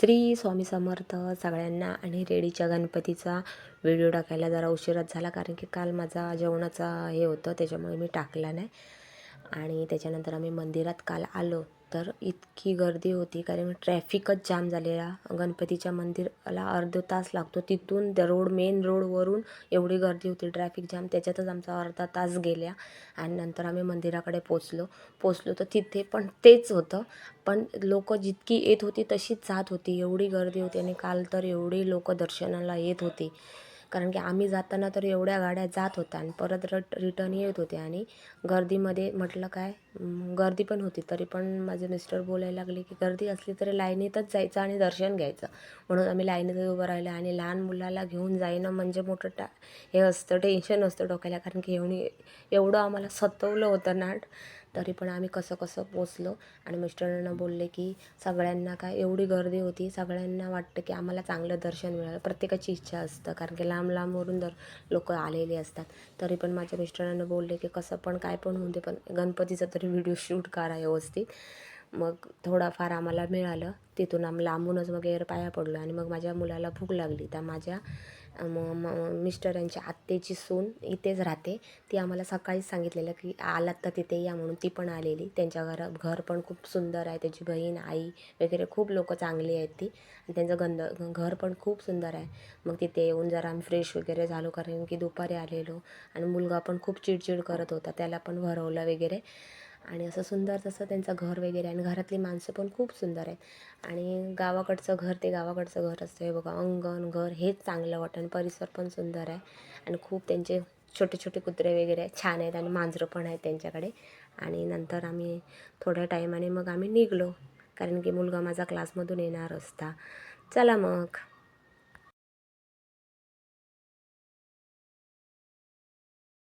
श्री स्वामी समर्थ सगळ्यांना. आणि रेडीच्या गणपतीचा व्हिडिओ टाकायला जरा उशीरच झाला, कारण की काल माझा जेवणाचा हे होतं, त्याच्यामुळे मी टाकला नाही. आणि त्याच्यानंतर आम्ही मंदिरात काल आलो तर इतकी गर्दी होती, कारण ट्रॅफिकच जाम झालेला. गणपतीच्या मंदिराला अर्धा तास लागतो, तिथून मेन रोडवरून एवढी गर्दी होती, ट्रॅफिक जाम, त्याच्यातच आमचा अर्धा तास गेला. आणि नंतर आम्ही मंदिराकडे पोचलो तर तिथे पण तेच होतं, पण लोक जितकी येत होती तशीच जात होती, एवढी गर्दी होती. आणि काल तर एवढी लोक दर्शनाला येत होती, कारण की आम्ही जाताना तर एवढ्या गाड्या जात होत्या आणि परत रिटर्न येत होते. आणि गर्दीमध्ये म्हटलं काय, गर्दी पण होती, तरी पण माझे मिस्टर बोलायला लागले की गर्दी असली तरी लाईनीतच जायचं आणि दर्शन घ्यायचं. म्हणून आम्ही लाईनीतच उभं राहिलं. आणि लहान मुलाला घेऊन जाणं म्हणजे मोठं हे असतं, टेन्शन असतं डोक्याला, कारण की एवढं आम्हाला सतवलं होतं ना. तरी पण आम्ही कसं पोचलो. आणि मिस्टरांना बोलले की सगळ्यांना काय एवढी गर्दी होती, सगळ्यांना वाटतं की आम्हाला चांगलं दर्शन मिळालं, प्रत्येकाची इच्छा असतं, कारण की लांबवरून लोक आलेले असतात. तरी पण माझ्या मिस्टरांना बोलले की कसं पण काय पण होऊ दे, पण गणपतीचा तरी व्हिडिओ शूट करा व्यवस्थित. मग थोडाफार आम्हाला मिळालं. तिथून आम्ही लांबूनच मग पाया पडलो. आणि मग माझ्या मुलाला भूक लागली, तर माझ्या मिस्टरांच्या आत्तेची सून इथेच राहते, ती आम्हाला सकाळीच सांगितलेलं की आलात तर तिथे या म्हणून. ती पण आलेली. त्यांच्या घर पण खूप सुंदर आहे, त्याची बहीण आई वगैरे खूप लोक चांगली आहेत ती. आणि त्यांचं घर पण खूप सुंदर आहे. मग तिथे येऊन जरा आम्ही फ्रेश वगैरे झालो, कारण की दुपारी आलेलो. आणि मुलगा पण खूप चिडचिड करत होता, त्याला पण भरवलं वगैरे. आणि असं सुंदर तसं त्यांचं घर वगैरे. आणि घरातली माणसं पण खूप सुंदर आहेत. आणि गावाकडचं घर असतं, हे बघा, अंगण घर हेच चांगलं वाटतं. आणि परिसर पण सुंदर आहे. आणि खूप त्यांचे छोटे छोटे कुत्रे वगैरे छान आहेत, आणि मांजरं पण आहेत त्यांच्याकडे. आणि नंतर आम्ही थोड्या टायमाने मग आम्ही निघलो, कारण की मुलगा माझा क्लासमधून येणार असता. चला मग.